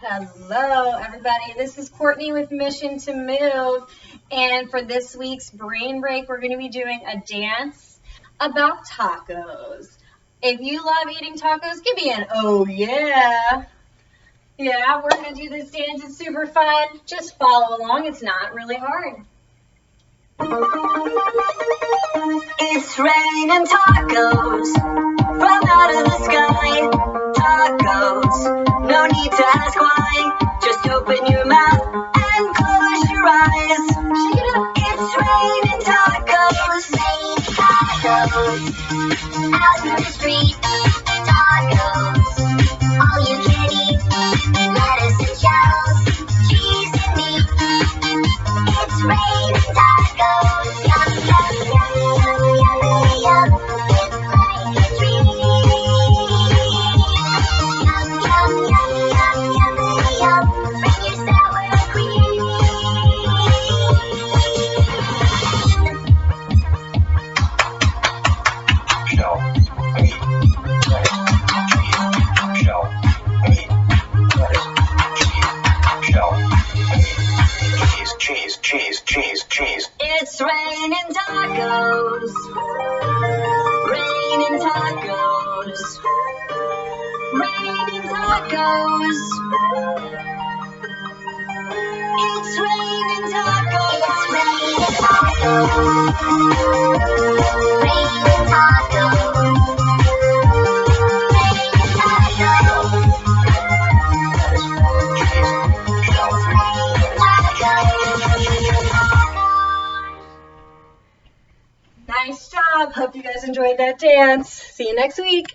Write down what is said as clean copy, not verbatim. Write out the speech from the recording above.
Hello, everybody. This is Courtney with Mission2Move, and for this week's brain break, we're going to be doing a dance about tacos. If you love eating tacos, give me an oh yeah. Yeah, we're going to do this dance. It's super fun. Just follow along. It's not really hard. It's raining tacos from out of the sky. Tacos, no need to ask why. Just open your mouth and close your eyes. Shake it up. It's raining tacos, raining tacos. Out in the street, tacos, all you can eat. Lettuce and shells, cheese and meat. It's raining tacos, yum, yum, yum, yum, yum, yum. It's like a dream. Yum, yum, yum, yum, yum, yum. Bring your sour cream. Shell, meat, lettuce, cheese. Shell, meat, lettuce, cheese. Shell, meat, cheese, cheese, cheese, cheese. It's raining tacos. Raining tacos. Raining tacos. It's raining tacos. Raining tacos. Raining tacos. Raining tacos. It's raining tacos. Nice job. Hope you guys enjoyed that dance. See you next week.